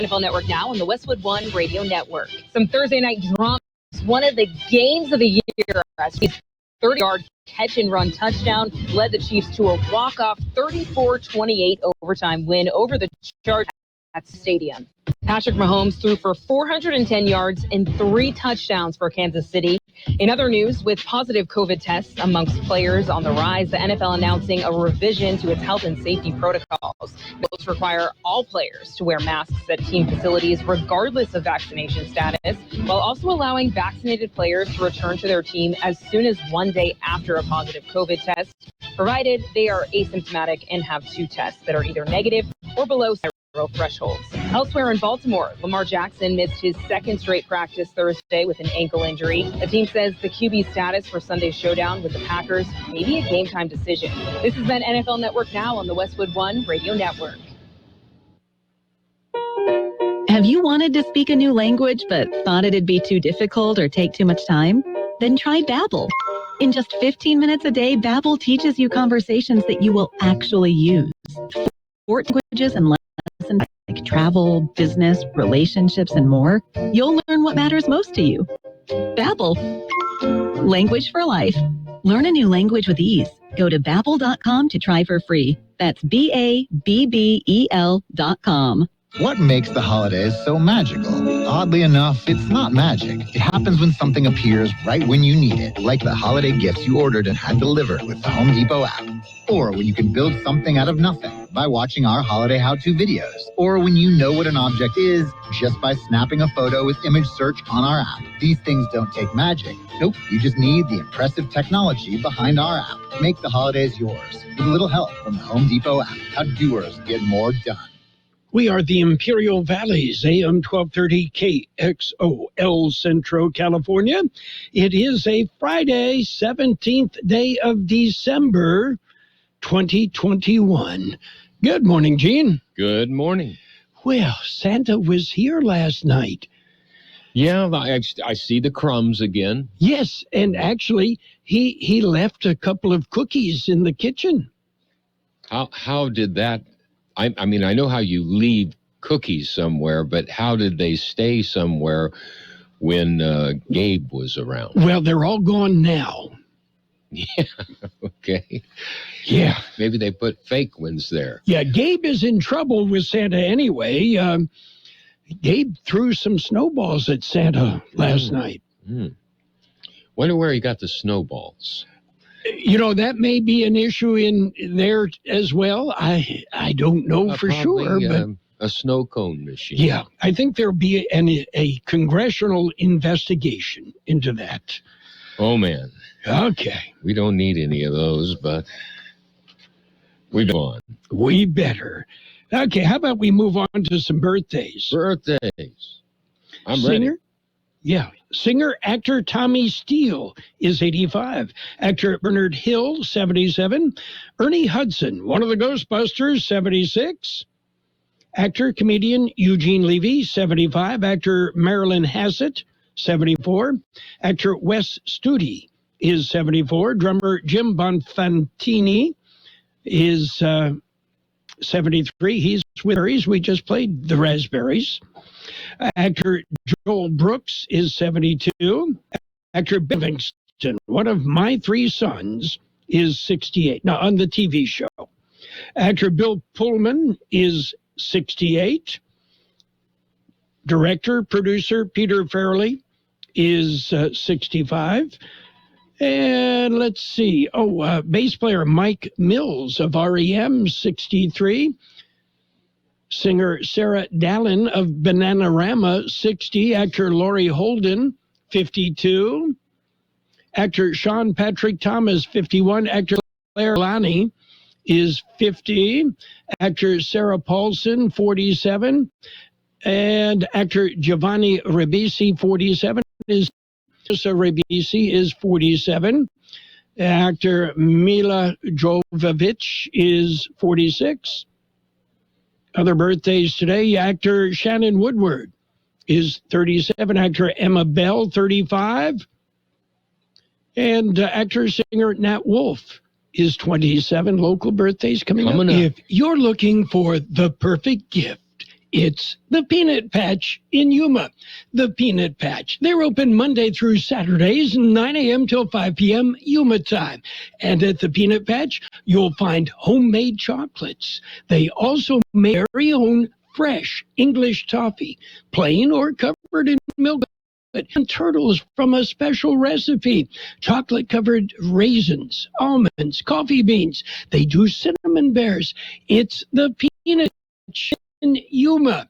NFL Network now on the Westwood One Radio Network. Some Thursday night drama. One of the games of the year. His 30-yard catch-and-run touchdown led the Chiefs to a walk-off 34-28 overtime win over the Chargers at the stadium. Patrick Mahomes threw for 410 yards and 3 touchdowns for Kansas City. In other news, with positive COVID tests amongst players on the rise, the NFL announcing a revision to its health and safety protocols. Those require all players to wear masks at team facilities regardless of vaccination status, while also allowing vaccinated players to return to their team as soon as 1 day after a positive COVID test, provided they are asymptomatic and have 2 tests that are either negative or below thresholds. Elsewhere in Baltimore, Lamar Jackson missed his 2nd straight practice Thursday with an ankle injury. The team says the QB status for Sunday's showdown with the Packers may be a game-time decision. This has been NFL Network Now on the Westwood One Radio Network. Have you wanted to speak a new language but thought it'd be too difficult or take too much time? Then try Babbel. In just 15 minutes a day, Babbel teaches you conversations that you will actually use. 4 languages and lessons like travel, business, relationships, and more. You'll learn what matters most to you. Babbel. Language for life. Learn a new language with ease. Go to Babbel.com to try for free. That's BABBEL.com. What makes the holidays so magical? Oddly enough, it's not magic. It happens when something appears right when you need it, like the holiday gifts you ordered and had delivered with the Home Depot app. Or when you can build something out of nothing by watching our holiday how-to videos. Or when you know what an object is just by snapping a photo with image search on our app. These things don't take magic. Nope, you just need the impressive technology behind our app. Make the holidays yours with a little help from the Home Depot app. How doers get more done. We are the Imperial Valleys, AM 1230 KXOL, Centro, California. It is a Friday, 17th day of December, 2021. Good morning, Gene. Good morning. Well, Santa was here last night. Yeah, I see the crumbs again. Yes, and actually, he left a couple of cookies in the kitchen. How did that... I mean, I know how you leave cookies somewhere, but how did they stay somewhere when Gabe was around? Well, they're all gone now. Yeah, okay. Yeah. Maybe they put fake ones there. Yeah, Gabe is in trouble with Santa anyway. Gabe threw some snowballs at Santa last night. Wonder where he got the snowballs. You know, that may be an issue in there as well. I don't know for sure. But a snow cone machine. Yeah, I think there'll be a congressional investigation into that. Oh, man. Okay. We don't need any of those, but we go on. We better. Okay, how about we move on to some birthdays? Birthdays. I'm Singer? ready. Yeah. Singer, actor Tommy Steele is 85. Actor Bernard Hill, 77. Ernie Hudson, one of the Ghostbusters, 76. Actor, comedian Eugene Levy, 75. Actor Marilyn Hassett, 74. Actor Wes Studi is 74. Drummer Jim Bonfantini is 73. He's with Raspberries. We just played the Raspberries. Actor Joel Brooks is 72. Actor Ben Livingston, one of my 3 sons, is 68. Now, on the TV show. Actor Bill Pullman is 68. Director, producer Peter Farrelly is 65. And let's see. Bass player Mike Mills of REM, 63. Singer Sarah Dallin of Bananarama, 60. Actor Laurie Holden, 52. Actor Sean Patrick Thomas, 51. Actor Claire Lani is 50. Actor Sarah Paulson, 47. And actor Giovanni Ribisi, 47. Ribisi is 47. Actor Mila Jovovich is 46. Other birthdays today, actor Shannon Woodward is 37. Actor Emma Bell, 35. And actor-singer Nat Wolff is 27. Local birthdays coming up. Up. If you're looking for the perfect gift, It's the Peanut Patch in Yuma. The Peanut Patch. They're open Monday through Saturdays, 9 a.m. till 5 p.m. Yuma time. And at the Peanut Patch, you'll find homemade chocolates. They also make their very own fresh English toffee, plain or covered in milk, and turtles from a special recipe. Chocolate-covered raisins, almonds, coffee beans. They do cinnamon bears. It's the Peanut Patch in Yuma.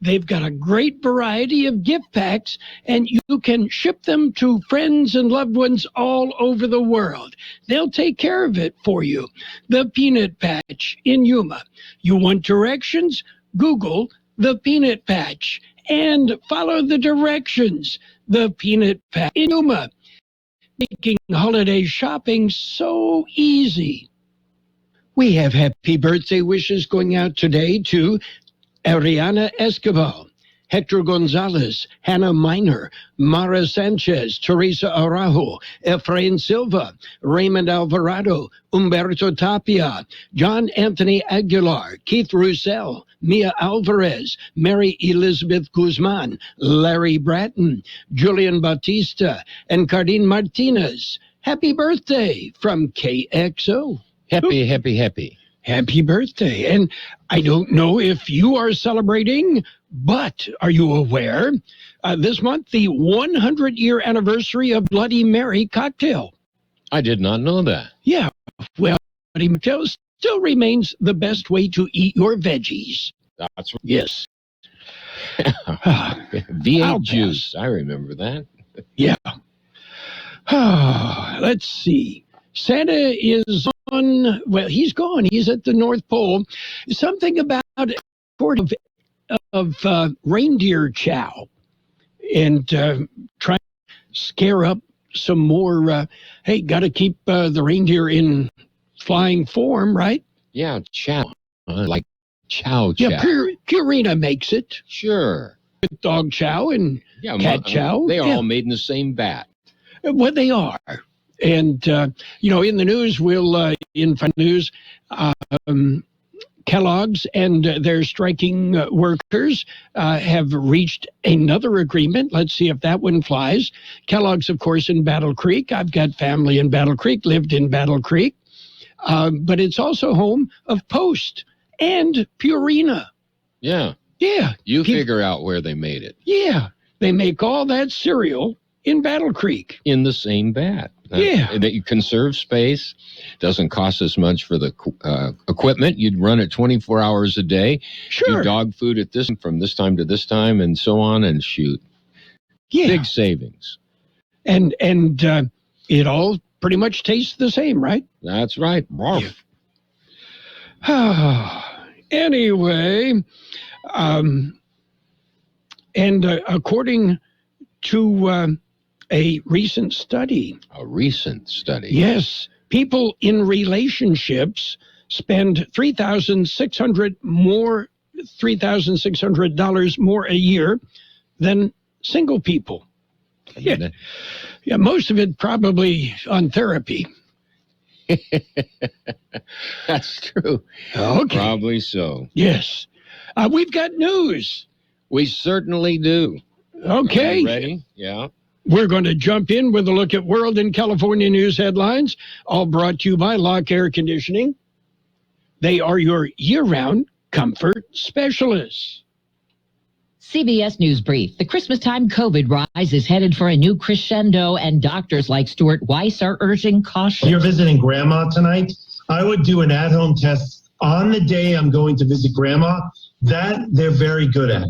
They've got a great variety of gift packs, and you can ship them to friends and loved ones all over the world. They'll take care of it for you. The Peanut Patch in Yuma. You want directions? Google the Peanut Patch and follow the directions. The Peanut Patch in Yuma. Making holiday shopping so easy. We have happy birthday wishes going out today to Ariana Escobar, Hector Gonzalez, Hannah Miner, Mara Sanchez, Teresa Araujo, Efrain Silva, Raymond Alvarado, Humberto Tapia, John Anthony Aguilar, Keith Roussel, Mia Alvarez, Mary Elizabeth Guzman, Larry Bratton, Julian Bautista, and Cardine Martinez. Happy birthday from KXO. Happy, happy, happy. Happy birthday. And I don't know if you are celebrating, but are you aware this month, the 100-year anniversary of Bloody Mary cocktail? I did not know that. Yeah. Well, Bloody Mary still remains the best way to eat your veggies. That's right. Yes. V8 juice. I remember that. Yeah. Let's see. Santa is on, well, he's gone. He's at the North Pole. Something about sort of reindeer chow and trying to scare up some more, hey, got to keep the reindeer in flying form, right? Yeah, chow. Like chow. Yeah, Purina makes it. Sure. Dog chow and cat chow. They are all made in the same vat. Well, they are. And, in the news, in news, Kellogg's and their striking workers have reached another agreement. Let's see if that one flies. Kellogg's, of course, in Battle Creek. I've got family in Battle Creek, lived in Battle Creek. But it's also home of Post and Purina. Yeah. Yeah. You figure out where they made it. Yeah. They make all that cereal in Battle Creek. In the same vat. Yeah. That you conserve space. Doesn't cost as much for the equipment. You'd run it 24 hours a day. Sure. Do dog food at from this time to this time and so on and shoot. Yeah. Big savings. And it all pretty much tastes the same, right? That's right. Yeah. Anyway, and according to a recent study. A recent study? Yes. People in relationships spend $3,600 more a year than single people. Yeah. Yeah, most of it probably on therapy. That's true. Okay. Probably so. Yes. We've got news. We certainly do. Okay. Are you ready? Yeah. We're going to jump in with a look at world and California news headlines, all brought to you by Lock Air Conditioning. They are your year-round comfort specialists. CBS News Brief. The Christmas-time COVID rise is headed for a new crescendo, and doctors like Stuart Weiss are urging caution. You're visiting Grandma tonight? I would do an at-home test on the day I'm going to visit Grandma. That they're very good at.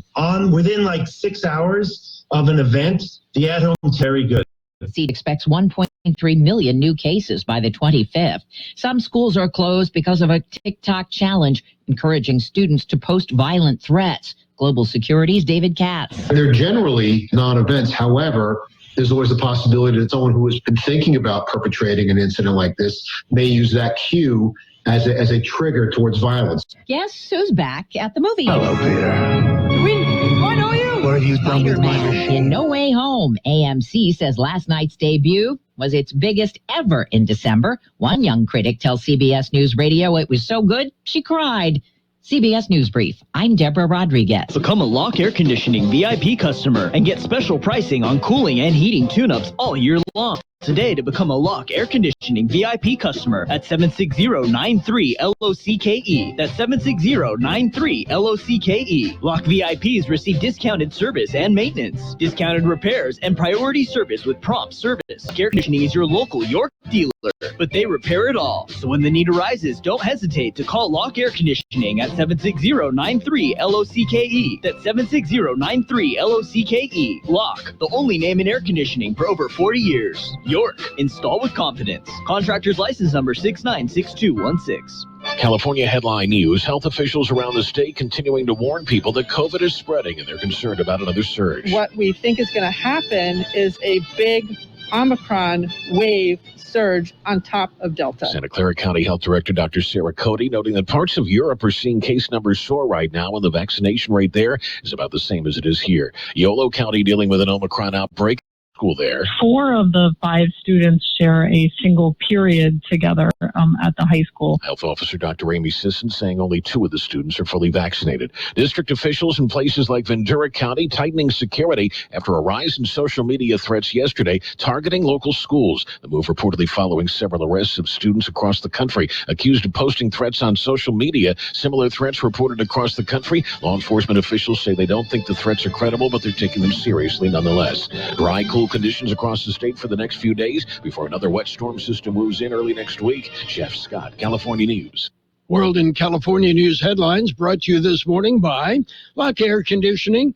Within like 6 hours of an event, the at-home is very good. CDC expects 1.3 million new cases by the 25th. Some schools are closed because of a TikTok challenge, encouraging students to post violent threats. Global Security's David Katz. They're generally non-events. However, there's always the possibility that someone who has been thinking about perpetrating an incident like this may use that cue as a trigger towards violence. Guess who's back at the movie? Hello, Peter. I know you. What have you done with my machine? In No Way Home, AMC says last night's debut was its biggest ever in December. One young critic tells CBS News Radio it was so good, she cried. CBS News Brief. I'm Deborah Rodriguez. Become a Lock Air Conditioning VIP customer and get special pricing on cooling and heating tune-ups all year long. Today to become a Lock Air Conditioning VIP customer at 760-93-LOCKE. That's 760-93-LOCKE. Lock VIPs receive discounted service and maintenance, discounted repairs, and priority service with prompt service. Lock Air Conditioning is your local York dealer, but they repair it all. So when the need arises, don't hesitate to call Lock Air Conditioning at 760-93-LOCKE. That's 760-93-LOCKE. Lock, the only name in air conditioning for over 40 years. York, install with confidence. Contractor's license number 696216. California headline news. Health officials around the state continuing to warn people that COVID is spreading and they're concerned about another surge. What we think is going to happen is a big Omicron wave surge on top of Delta. Santa Clara County Health Director Dr. Sarah Cody noting that parts of Europe are seeing case numbers soar right now, and the vaccination rate there is about the same as it is here. Yolo County dealing with an Omicron outbreak. School there. 4 of the 5 students share a single period together at the high school. Health Officer Dr. Amy Sisson saying only 2 of the students are fully vaccinated. District officials in places like Ventura County tightening security after a rise in social media threats yesterday targeting local schools. The move reportedly following several arrests of students across the country accused of posting threats on social media. Similar threats reported across the country. Law enforcement officials say they don't think the threats are credible, but they're taking them seriously nonetheless. Dry, cool conditions across the state for the next few days before another wet storm system moves in early next week. Jeff Scott, California News. World and California News headlines brought to you this morning by Lock Air Conditioning.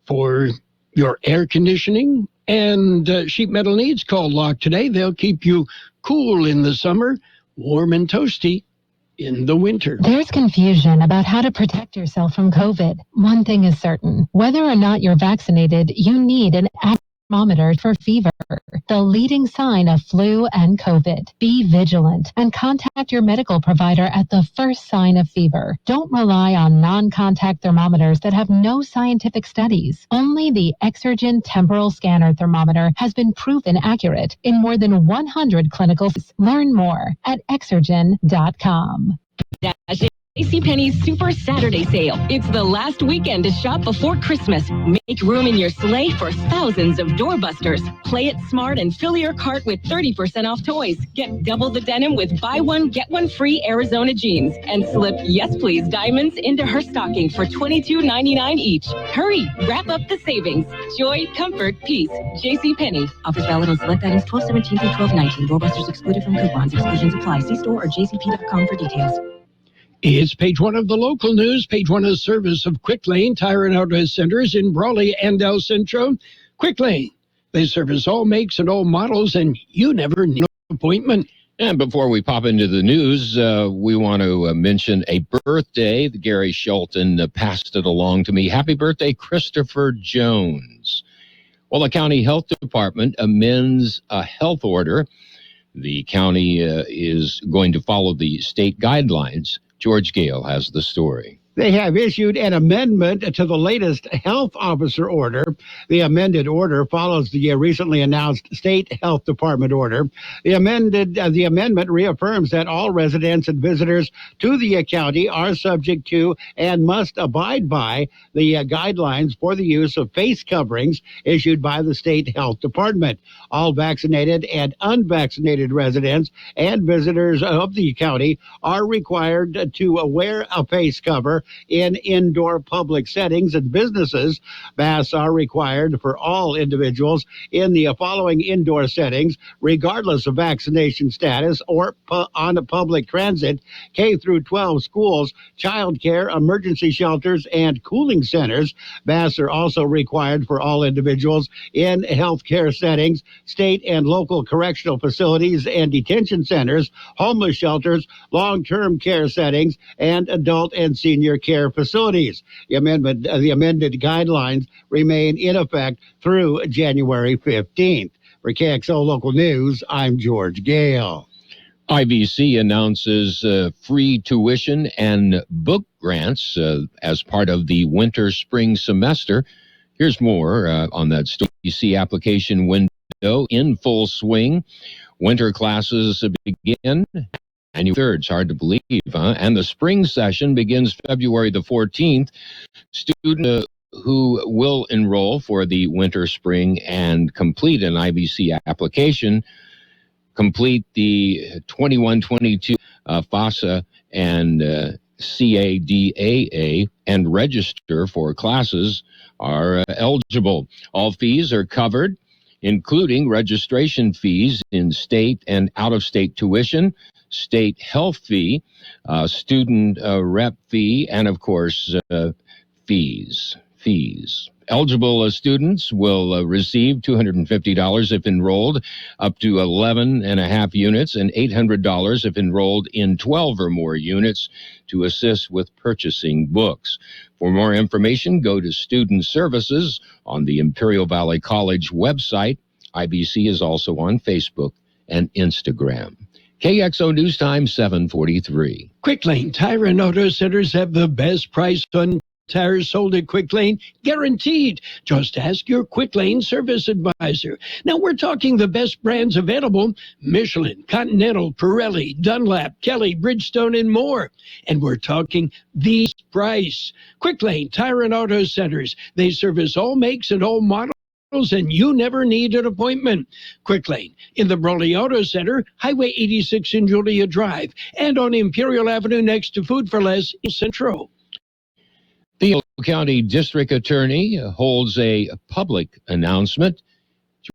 For your air conditioning and sheet metal needs, call Lock today. They'll keep you cool in the summer, warm and toasty in the winter. There's confusion about how to protect yourself from COVID. One thing is certain. Whether or not you're vaccinated, you need an thermometer for fever, the leading sign of flu and COVID. Be vigilant and contact your medical provider at the first sign of fever. Don't rely on non-contact thermometers that have no scientific studies. Only the Exergen temporal scanner thermometer has been proven accurate in more than 100 clinical studies. Learn more at exergen.com. JCPenney's Super Saturday Sale. It's the last weekend to shop before Christmas. Make room in your sleigh for thousands of doorbusters. Play it smart and fill your cart with 30% off toys. Get double the denim with buy one, get one free Arizona jeans. And slip Yes Please diamonds into her stocking for $22.99 each. Hurry, wrap up the savings. Joy, comfort, peace. JCPenney. Offers valid on select items 12/17 through 12/19. Doorbusters excluded from coupons. Exclusions apply. See store or jcp.com for details. It's page 1 of the local news. Page 1 is service of Quick Lane Tire and Auto Centers in Brawley and El Centro. Quick Lane. They service all makes and all models, and you never need an appointment. And before we pop into the news, we want to mention a birthday. Gary Shelton passed it along to me. Happy birthday, Christopher Jones. Well, the county health department amends a health order. The county is going to follow the state guidelines. George Gale has the story. They have issued an amendment to the latest health officer order. The amended order follows the recently announced state health department order. The amendment reaffirms that all residents and visitors to the county are subject to and must abide by the guidelines for the use of face coverings issued by the state health department. All vaccinated and unvaccinated residents and visitors of the county are required to wear a face cover in indoor public settings and businesses. Masks are required for all individuals in the following indoor settings, regardless of vaccination status, or on a public transit, K through 12 schools, child care, emergency shelters, and cooling centers. Masks are also required for all individuals in healthcare settings, state and local correctional facilities and detention centers, homeless shelters, long-term care settings, and adult and senior care facilities. The amended guidelines remain in effect through January 15th. For KXO Local News, I'm George Gale. IVC announces free tuition and book grants as part of the winter-spring semester. Here's more on that story. IVC application window in full swing. Winter classes begin January 3rd. It's hard to believe, huh? And the spring session begins February the 14th. Students who will enroll for the winter, spring, and complete an IBC application, complete the 21-22 FASA and CADAA, and register for classes are eligible. All fees are covered, including registration fees in state and out-of-state tuition, state health fee, student rep fee, and, of course, fees. Eligible students will receive $250 if enrolled up to 11.5 units and $800 if enrolled in 12 or more units to assist with purchasing books. For more information, go to Student Services on the Imperial Valley College website. IBC is also on Facebook and Instagram. KXO News Time 7:43. Quick Lane Tire and Auto Centers have the best price on tires sold at Quick Lane, guaranteed. Just ask your Quick Lane service advisor. Now we're talking the best brands available: Michelin, Continental, Pirelli, Dunlap, Kelly, Bridgestone, and more. And we're talking the price. Quick Lane Tire and Auto Centers. They service all makes and all models, and you never need an appointment. Quick Lane in the Brawley Auto Center, Highway 86 in Julia Drive, and on Imperial Avenue next to Food for Less in Centro. The County District Attorney holds a public announcement.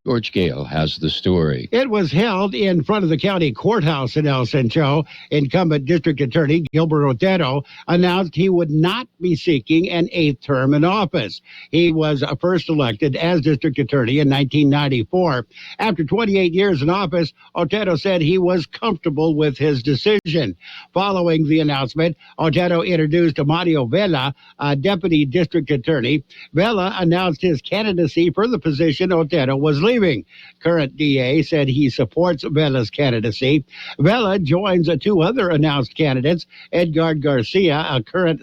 George Gale has the story. It was held in front of the county courthouse in El Centro. Incumbent District Attorney Gilbert Otero announced he would not be seeking an 8th term in office. He was first elected as District Attorney in 1994. After 28 years in office, Otero said he was comfortable with his decision. Following the announcement, Otero introduced Mario Vela, a Deputy District Attorney. Vela announced his candidacy for the position Otero was leaving. Current DA said he supports Vela's candidacy. Vela joins 2 other announced candidates: Edgar Garcia, a current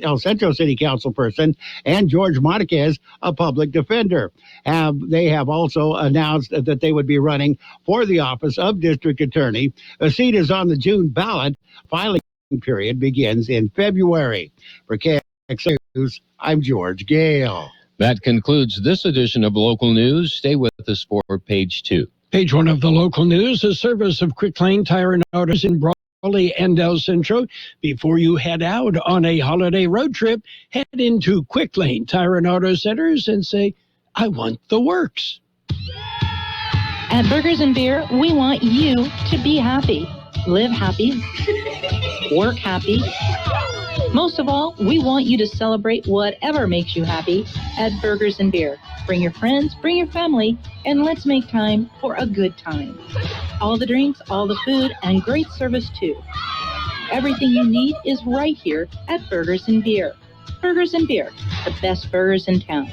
El Centro City Council person, and George Marquez, a public defender. They have also announced that they would be running for the office of District Attorney. The seat is on the June ballot. Filing period begins in February. For KXO News, I'm George Gale. That concludes this edition of Local News. Stay with us for Page 2. Page 1 of the local news, a service of Quick Lane Tire and Autos in Brawley and El Centro. Before you head out on a holiday road trip, head into Quick Lane Tire and Auto Centers and say, I want the works. At Burgers and Beer, we want you to be happy, live happy, work happy. Most of all, we want you to celebrate whatever makes you happy at Burgers and Beer. Bring your friends, bring your family, and let's make time for a good time. All the drinks, all the food, and great service too. Everything you need is right here at Burgers and Beer. Burgers and Beer, the best burgers in town.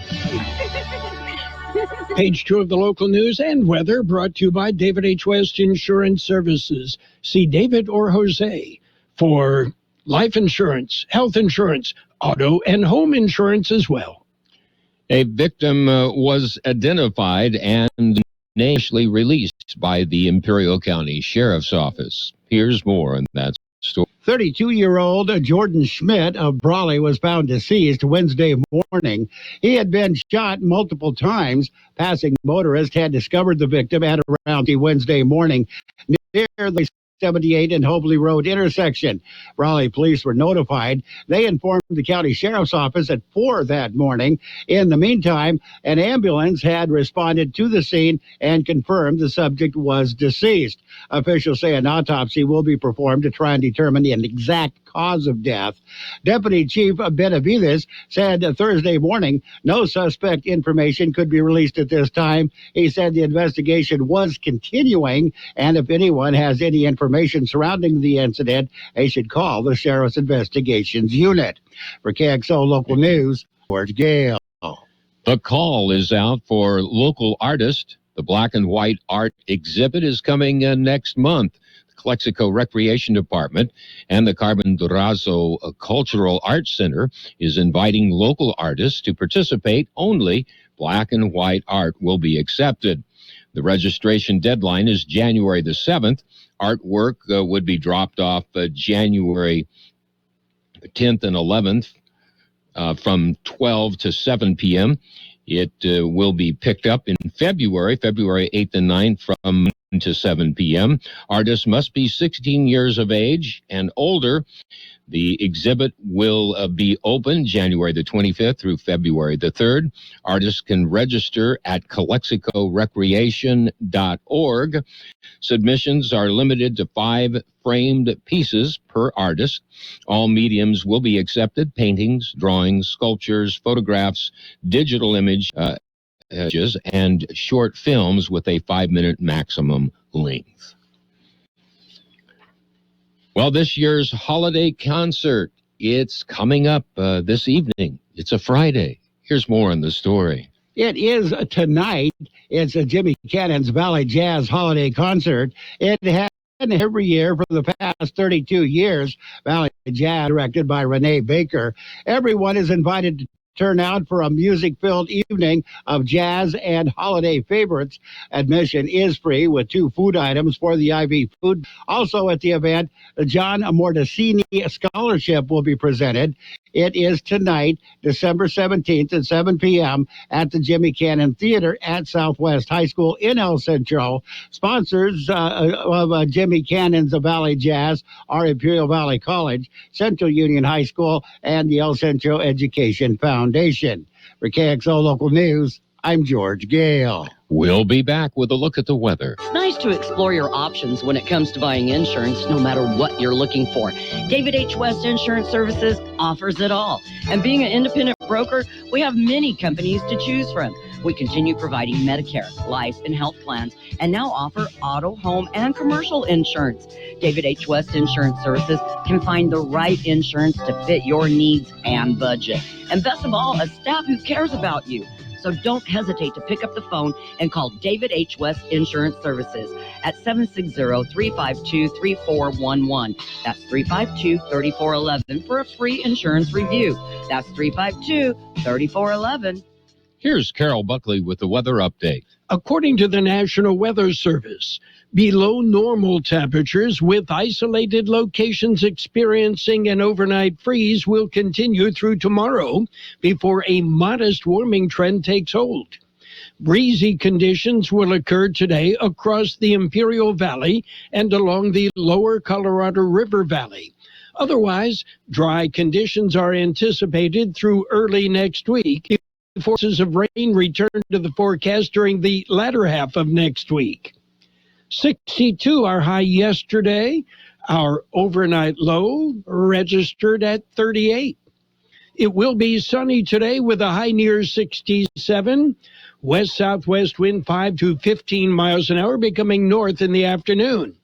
Page 2 of the local news and weather, brought to you by David H. West Insurance Services. See David or Jose for life insurance, health insurance, auto and home insurance as well. A victim was identified and initially released by the Imperial County Sheriff's Office. Here's more on that story. 32-year-old Jordan Schmidt of Brawley was found deceased Wednesday morning. He had been shot multiple times. Passing motorists had discovered the victim at around Wednesday morning near the 78 and Hobley Road intersection. Brawley police were notified. They informed the county sheriff's office at 4 that morning. In the meantime, an ambulance had responded to the scene and confirmed the subject was deceased. Officials say an autopsy will be performed to try and determine the exact cause of death. Deputy Chief Benavides said Thursday morning no suspect information could be released at this time. He said the investigation was continuing, and if anyone has any information surrounding the incident, they should call the Sheriff's Investigations Unit. For KXO Local News, George Gale. The call is out for local artists. The Black and White Art exhibit is coming next month. The Kxo Recreation Department and the Carmen Durazo Cultural Arts Center is inviting local artists to participate. Only black and white art will be accepted. The registration deadline is January the 7th. Artwork would be dropped off January 10th and 11th from 12 to 7 p.m. It will be picked up in February 8th and 9th from 1 to 7 p.m. Artists must be 16 years of age and older. The exhibit will be open January the 25th through February the 3rd. Artists can register at calexicorecreation.org. Submissions are limited to 5 framed pieces per artist. All mediums will be accepted: paintings, drawings, sculptures, photographs, digital images, and short films with a 5-minute maximum length. Well, this year's holiday concert, it's coming up this evening. It's a Friday. Here's more on the story. It is tonight. It's a Jimmy Cannon's Valley Jazz Holiday Concert. It has been every year for the past 32 years. Valley Jazz, directed by Renee Baker. Everyone is invited to turn out for a music-filled evening of jazz and holiday favorites. Admission is free with 2 food items for the IV food. Also at the event, the John Mordecini Scholarship will be presented. It is tonight, December 17th at 7 p.m. at the Jimmy Cannon Theater at Southwest High School in El Centro. Sponsors of Jimmy Cannon's Valley Jazz are Imperial Valley College, Central Union High School, and the El Centro Education Foundation. For KXO Local News, I'm George Gale. We'll be back with a look at the weather. It's nice to explore your options when it comes to buying insurance, no matter what you're looking for. David H. West Insurance Services offers it all. And being an independent broker, we have many companies to choose from. We continue providing Medicare, life, and health plans, and now offer auto, home, and commercial insurance. David H. West Insurance Services can find the right insurance to fit your needs and budget. And best of all, a staff who cares about you. So don't hesitate to pick up the phone and call David H. West Insurance Services at 760-352-3411. That's 352-3411 for a free insurance review. That's 352-3411. Here's Carroll Buckley with the weather update. According to the National Weather Service, below normal temperatures with isolated locations experiencing an overnight freeze will continue through tomorrow before a modest warming trend takes hold. Breezy conditions will occur today across the Imperial Valley and along the lower Colorado River Valley. Otherwise, dry conditions are anticipated through early next week. Forces of rain return to the forecast during the latter half of next week. 62 our high yesterday. Our overnight low registered at 38. It will be sunny today with a high near 67. West-southwest wind 5 to 15 miles an hour, becoming north in the afternoon.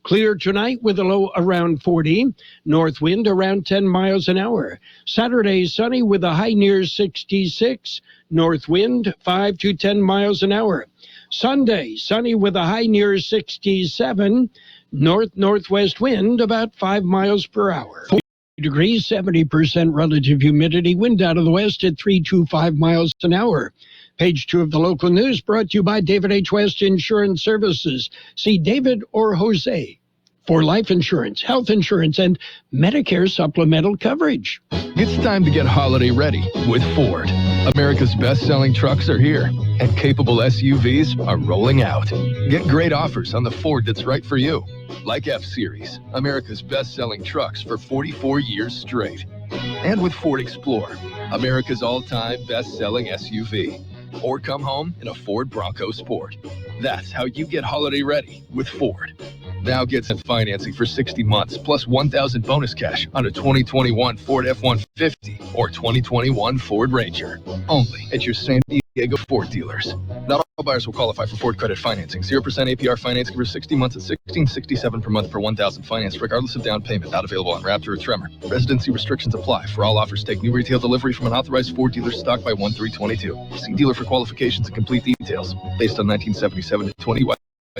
Clear tonight with a low around 40. North wind around 10 miles an hour. Saturday sunny with a high near 66. North wind 5 to 10 miles an hour. Sunday sunny with a high near 67. North-northwest wind about 5 miles per hour. 40 degrees, 70% relative humidity. Wind out of the west at 3 to 5 miles an hour. Page 2 of the local news brought to you by David H. West Insurance Services. See David or Jose for life insurance, health insurance, and Medicare supplemental coverage. It's time to get holiday ready with Ford. America's best-selling trucks are here, and capable SUVs are rolling out. Get great offers on the Ford that's right for you, like F-Series, America's best-selling trucks for 44 years straight. And with Ford Explorer, America's all-time best-selling SUV. Or come home in a Ford Bronco Sport. That's how you get holiday ready with Ford. Now get some financing for 60 months plus $1,000 bonus cash on a 2021 Ford F-150 or 2021 Ford Ranger. Only at your San Diego Ford dealers. Not all buyers will qualify for Ford credit financing. 0% APR financing for 60 months at $1,667 per month per $1,000 financed, regardless of down payment. Not available on Raptor or Tremor. Residency restrictions apply. For all offers, take new retail delivery from an authorized Ford dealer stock by 1/3/22. See dealer for qualifications and complete details. Based on 1977 to 20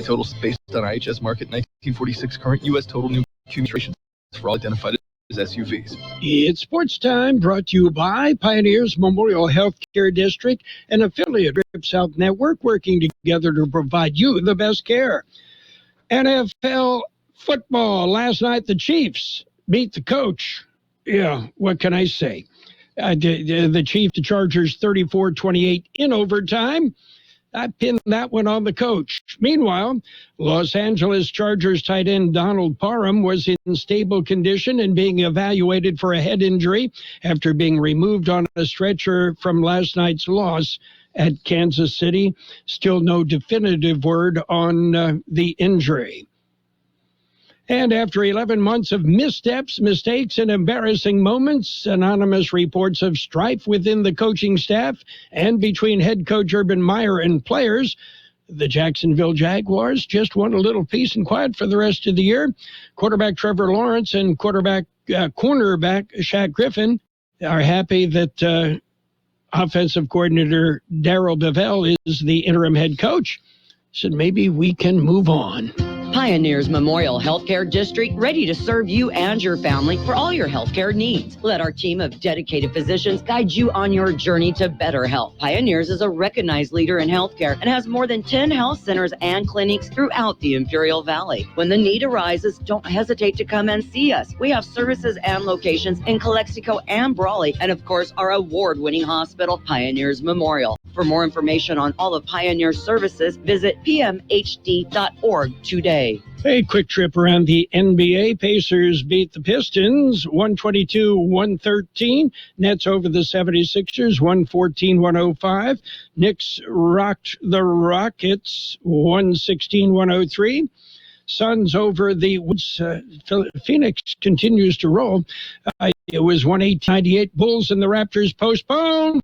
totals based on IHS market 1946 current U.S. total new accumulations for all identified as SUVs. It's sports time, brought to you by Pioneers Memorial Healthcare District, an affiliate of Trip South Network, working together to provide you the best care. NFL football. Last night, the Chiefs beat the coach. Yeah, what can I say? The Chiefs, the Chargers, 34-28 in overtime. I pinned that one on the coach. Meanwhile, Los Angeles Chargers tight end Donald Parham was in stable condition and being evaluated for a head injury after being removed on a stretcher from last night's loss at Kansas City. Still no definitive word on the injury. And after 11 months of missteps, mistakes, and embarrassing moments, anonymous reports of strife within the coaching staff and between head coach Urban Meyer and players, the Jacksonville Jaguars just want a little peace and quiet for the rest of the year. Quarterback Trevor Lawrence and cornerback Shaq Griffin are happy that offensive coordinator Darrell Bevell is the interim head coach. Said maybe we can move on. Pioneers Memorial Healthcare District, ready to serve you and your family for all your healthcare needs. Let our team of dedicated physicians guide you on your journey to better health. Pioneers is a recognized leader in healthcare and has more than 10 health centers and clinics throughout the Imperial Valley. When the need arises, don't hesitate to come and see us. We have services and locations in Calexico and Brawley, and of course, our award-winning hospital, Pioneers Memorial. For more information on all of Pioneer's services, visit pmhd.org today. A quick trip around the NBA. Pacers beat the Pistons 122-113. Nets over the 76ers 114-105. Knicks rocked the Rockets 116-103. Suns over the Phoenix continues to roll. It was 118-98. Bulls and the Raptors postponed.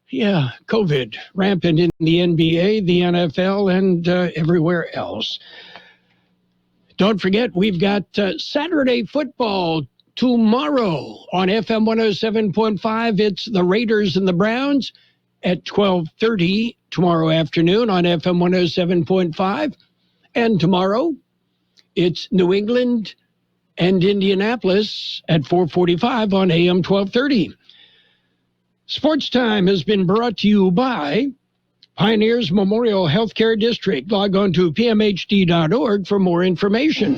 Yeah, COVID rampant in the NBA, the NFL, and everywhere else. Don't forget, we've got Saturday football tomorrow on FM 107.5. It's the Raiders and the Browns at 12:30 tomorrow afternoon on FM 107.5. And tomorrow, it's New England and Indianapolis at 4:45 on AM 1230. Sports Time has been brought to you by Pioneers Memorial Healthcare District. Log on to pmhd.org for more information.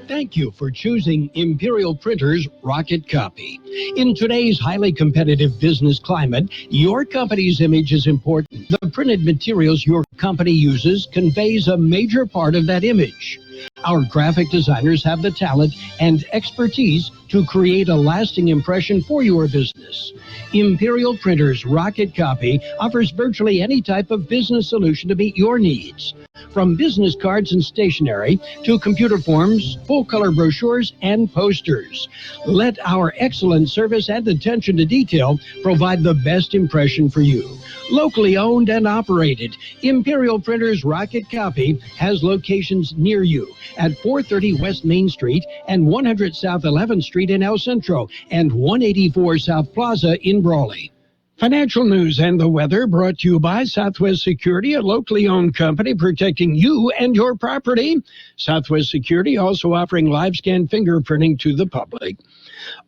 Thank you for choosing Imperial Printers Rocket Copy. In today's highly competitive business climate, your company's image is important. The printed materials your company uses conveys a major part of that image. Our graphic designers have the talent and expertise to create a lasting impression for your business. Imperial Printers Rocket Copy offers virtually any type of business solution to meet your needs. From business cards and stationery to computer forms, full-color brochures, and posters. Let our excellent service and attention to detail provide the best impression for you. Locally owned and operated, Imperial Printers Rocket Copy has locations near you at 430 West Main Street and 100 South 11th Street in El Centro and 184 South Plaza in Brawley. Financial news and the weather brought to you by Southwest Security, a locally owned company protecting you and your property. Southwest Security also offering live scan fingerprinting to the public.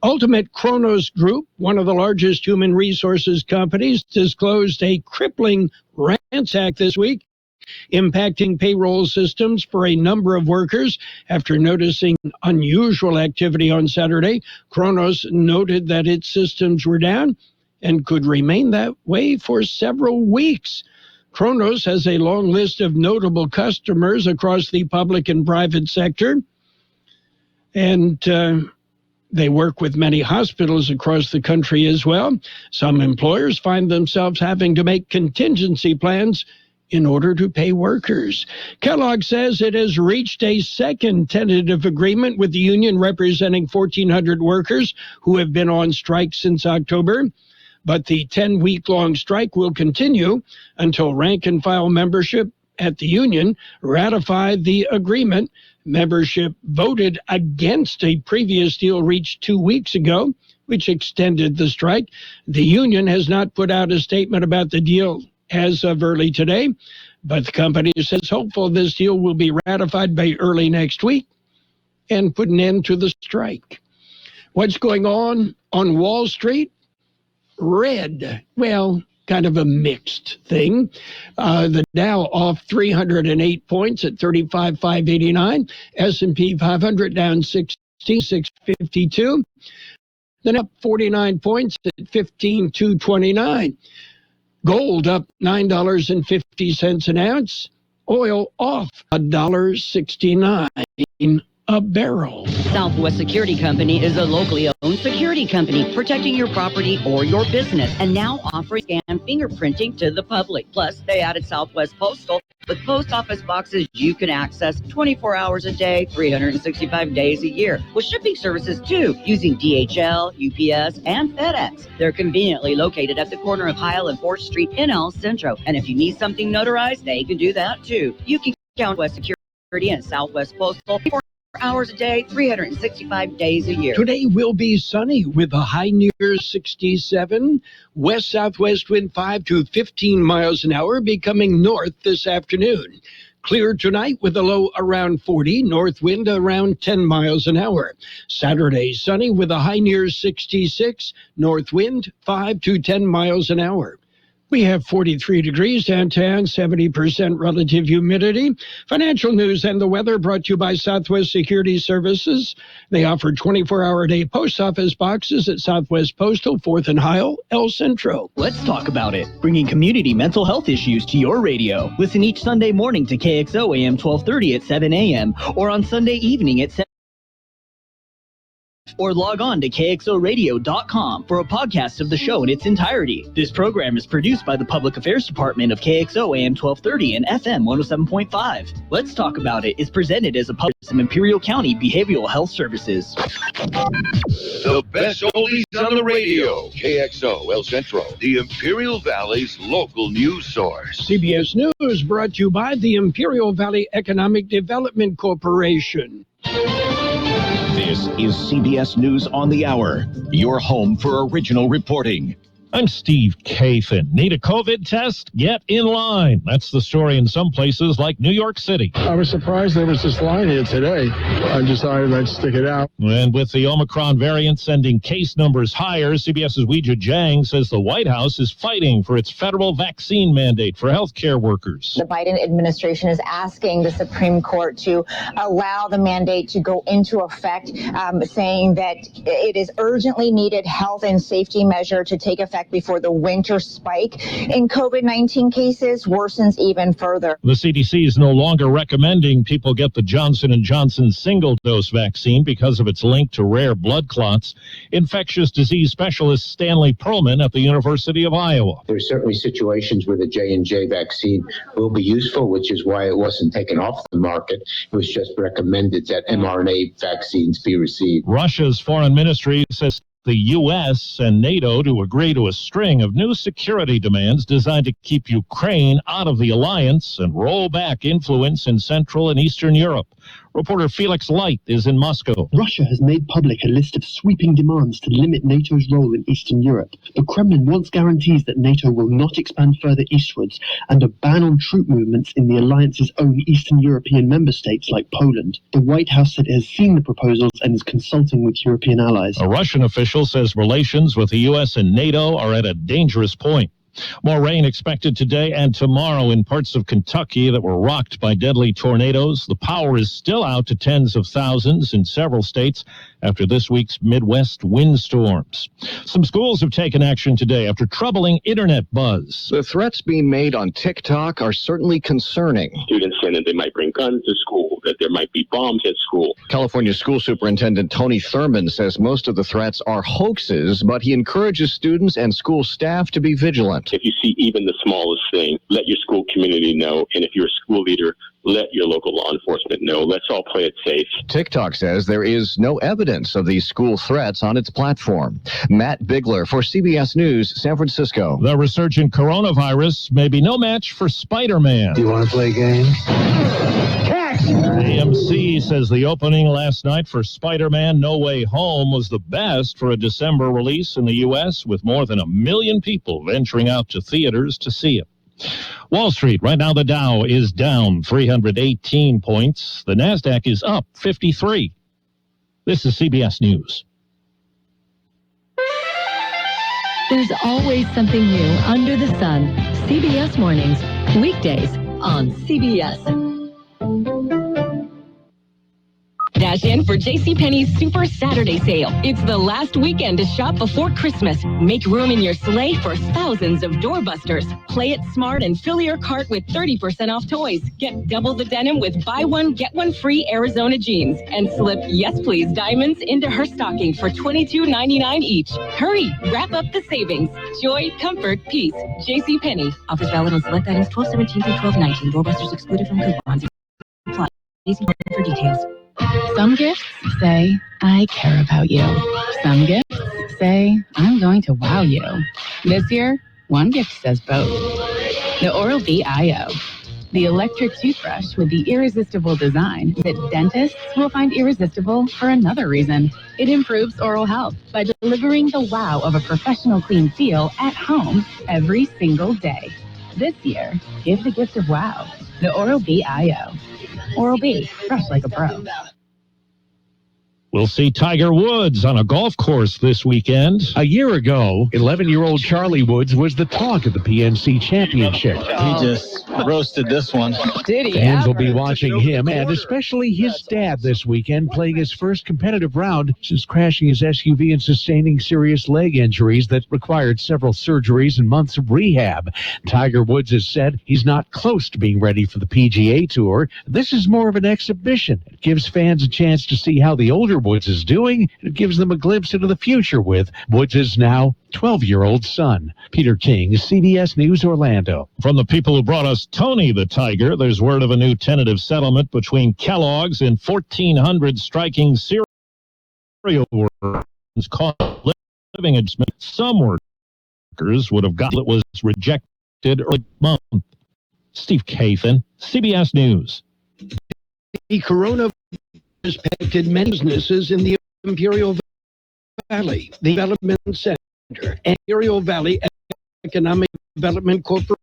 Ultimate Kronos Group, one of the largest human resources companies, disclosed a crippling ransack this week, impacting payroll systems for a number of workers. After noticing unusual activity on Saturday, Kronos noted that its systems were down and could remain that way for several weeks. Kronos has a long list of notable customers across the public and private sector, and they work with many hospitals across the country as well. Some employers find themselves having to make contingency plans in order to pay workers. Kellogg says it has reached a second tentative agreement with the union representing 1,400 workers who have been on strike since October. But the 10-week-long strike will continue until rank-and-file membership at the union ratified the agreement. Membership voted against a previous deal reached 2 weeks ago, which extended the strike. The union has not put out a statement about the deal as of early today, but the company says hopeful this deal will be ratified by early next week and put an end to the strike. What's going on Wall Street? red. Well, kind of a mixed thing. The Dow off 308 points at 35,589. S&P 500 down 16,652. Then up 49 points at 15,229. Gold up $9.50 an ounce. Oil off $1.69 a barrel. Southwest Security Company is a locally owned security company protecting your property or your business, and now offering scan fingerprinting to the public. Plus, they added Southwest Postal with post office boxes you can access 24 hours a day, 365 days a year, with shipping services too, using DHL, UPS, and FedEx. They're conveniently located at the corner of Heil and 4th Street in El Centro, and if you need something notarized, they can do that too. You can count West Security and Southwest Postal 24 hours a day, 365 days a year. Today will be sunny with a high near 67. West-southwest wind 5 to 15 miles an hour, becoming north this afternoon. Clear tonight with a low around 40, north wind around 10 miles an hour. Saturday, sunny with a high near 66, north wind 5 to 10 miles an hour. We have 43 degrees downtown, 70% relative humidity. Financial news and the weather brought to you by Southwest Security Services. They offer 24-hour-a-day post office boxes at Southwest Postal, 4th and Heil, El Centro. Let's talk about it. Bringing community mental health issues to your radio. Listen each Sunday morning to KXO AM 1230 at 7 a.m. or on Sunday evening at 7 or log on to kxoradio.com for a podcast of the show in its entirety. This program is produced by the Public Affairs Department of KXO AM 1230 and FM 107.5. Let's Talk About It is presented as a public from Imperial County Behavioral Health Services. The best oldies on the radio. KXO El Centro, the Imperial Valley's local news source. CBS News brought to you by the Imperial Valley Economic Development Corporation. This is CBS News on the Hour, your home for original reporting. I'm Steve Kathan. Need a COVID test? Get in line. That's the story in some places like New York City. I was surprised there was this line here today. I decided I'd stick it out. And with the Omicron variant sending case numbers higher, CBS's Weijia Jiang says the White House is fighting for its federal vaccine mandate for healthcare workers. The Biden administration is asking the Supreme Court to allow the mandate to go into effect, saying that it is urgently needed health and safety measure to take effect before the winter spike in COVID-19 cases worsens even further. The CDC is no longer recommending people get the Johnson & Johnson single-dose vaccine because of its link to rare blood clots. Infectious disease specialist Stanley Perlman at the University of Iowa. There are certainly situations where the J&J vaccine will be useful, which is why it wasn't taken off the market. It was just recommended that mRNA vaccines be received. Russia's foreign ministry says the U.S. and NATO to agree to a string of new security demands designed to keep Ukraine out of the alliance and roll back influence in Central and Eastern Europe. Reporter Felix Light is in Moscow. Russia has made public a list of sweeping demands to limit NATO's role in Eastern Europe. The Kremlin wants guarantees that NATO will not expand further eastwards and a ban on troop movements in the alliance's own Eastern European member states like Poland. The White House said it has seen the proposals and is consulting with European allies. A Russian official says relations with the U.S. and NATO are at a dangerous point. More rain expected today and tomorrow in parts of Kentucky that were rocked by deadly tornadoes. The power is still out to tens of thousands in several states after this week's Midwest windstorms. Some schools have taken action today after troubling internet buzz. The threats being made on TikTok are certainly concerning. Students saying that they might bring guns to school, that there might be bombs at school. California School Superintendent Tony Thurmond says most of the threats are hoaxes, but he encourages students and school staff to be vigilant. If you see even the smallest thing, let your school community know. And if you're a school leader, let your local law enforcement know. Let's all play it safe. TikTok says there is no evidence of these school threats on its platform. Matt Bigler for CBS News, San Francisco. The resurgent coronavirus may be no match for Spider-Man. Do you want to play games? AMC says the opening last night for Spider-Man No Way Home was the best for a December release in the U.S., with more than 1 million people venturing out to theaters to see it. Wall Street, right now the Dow is down 318 points. The NASDAQ is up 53. This is CBS News. There's always something new under the sun. CBS Mornings, weekdays on CBS. Dash in for JCPenney's Super Saturday Sale. It's the last weekend to shop before Christmas. Make room in your sleigh for thousands of doorbusters. Play it smart and fill your cart with 30% off toys. Get double the denim with buy one, get one free Arizona jeans. And slip Yes Please diamonds into her stocking for $22.99 each. Hurry, wrap up the savings. Joy, comfort, peace. JCPenney. Offers valid on select items 12/17 through 12/19. Doorbusters excluded from coupons. Apply. JCPenney for details. Some gifts say, I care about you. Some gifts say, I'm going to wow you. This year, one gift says both. The Oral-B IO, the electric toothbrush with the irresistible design that dentists will find irresistible for another reason. It improves oral health by delivering the wow of a professional clean feel at home every single day. This year, give the gift of wow. The Oral-B IO. Oral-B, brush like a pro. We'll see Tiger Woods on a golf course this weekend. A year ago, 11-year-old Charlie Woods was the talk of the PNC Championship. He just roasted this one. Did he? Fans will be watching him and especially his dad this weekend, playing his first competitive round since crashing his SUV and sustaining serious leg injuries that required several surgeries and months of rehab. Tiger Woods has said he's not close to being ready for the PGA Tour. This is more of an exhibition. It gives fans a chance to see how the older Woods is doing. It gives them a glimpse into the future with Woods' now 12-year-old son. Peter King, CBS News, Orlando. From the people who brought us Tony the Tiger, there's word of a new tentative settlement between Kellogg's and 1,400 striking cereal workers caught living adjustment. Some workers would have gotten it was rejected early month. Steve Kathan, CBS News. The coronavirus has affected many businesses in the Imperial Valley. The Development Center and Imperial Valley Economic Development Corporation